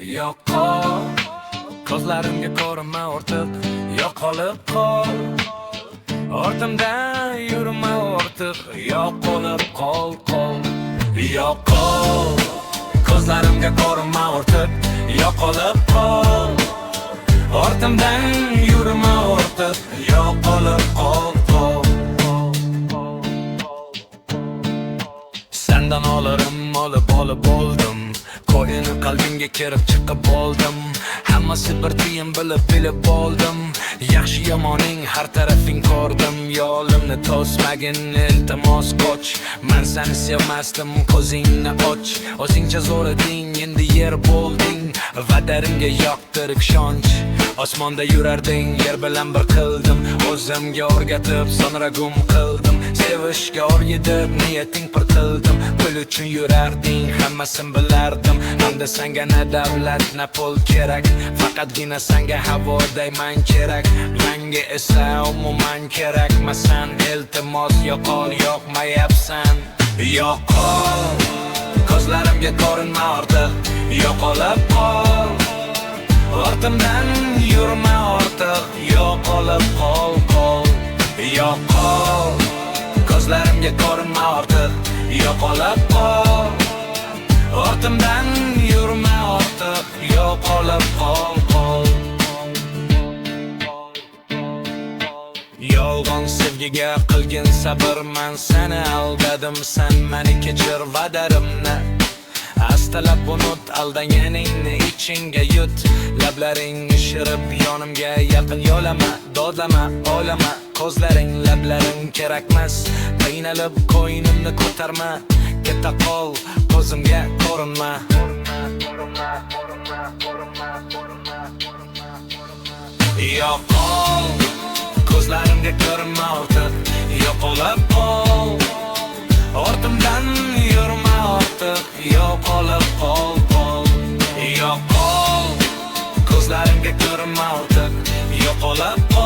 yo'qol, ko'zlarimga ko'rinma ortiq, yo'qolib qol. Ortimdan yurma ortiq, yo'qolib qol. Yo'qol, ko'zlarimga ko'rinma ortiq, yo'qolib qol. Ortimdan yurma ortiq, yo'qolib qol. Sendan olib bo'ldim, qo'yini qalbingga kirib chiqib bo'ldim. Hammasi bir tiyin bilib bo'ldim. Yaxshi yomoning har tarafing ko'rdim. Yo'limni to'smagin, iltimos qoch. Men seni sevmasdim, ko'zingni och. O'zingcha zo'r eding, endi yer bo'lding. Vadarimga yoqtirib ishonch. Osmonda yurarding, yer bilan bir qildim. O'zimga o'rgatib, sonra gum qildim. Sevishga o'rgatib, niyating pir qildim. Pul uchun yurarding, hammasini bilardim. Hamda senga na davlat, na pul kerak. Faqatgina senga havoday man kerak. Menga esa umuman kerakmasan. Iltimos yo'qol, yo'qmayapsan. Yo'qol, ko'zlarimga ko'rinma ortiq, yo'qolib qol. Ortimdan yurma ortiq, yo'qolib qol. Yo'qol, ko'zlarimga ko'rinma ortiq, yo'qolib qol. Ortimdan yurma ortiq, yo'qolib qol. Yolg'on sevgiga qilgin sabr, men seni aldadim, sen meni kechir vadarimni. Astalab unut, aldanganingni ichingga yut. Lablaring shirib yonimga yaqin yo'lama, dodlama, o'ylama. Ko'zlaring, lablaring kerakmas. Qiynalib qo'ynimni ko'tarma. Keta qol, ko'zimga ko'rinma. Yo'qol, ko'zlarimga ko'rinma ortiq, yo'qolib qol. Ortimdan yurma ortiq, yo'qolib qol. Yo'qol, ko'zlarimga ko'rinma ortiq, yo'qolib qol.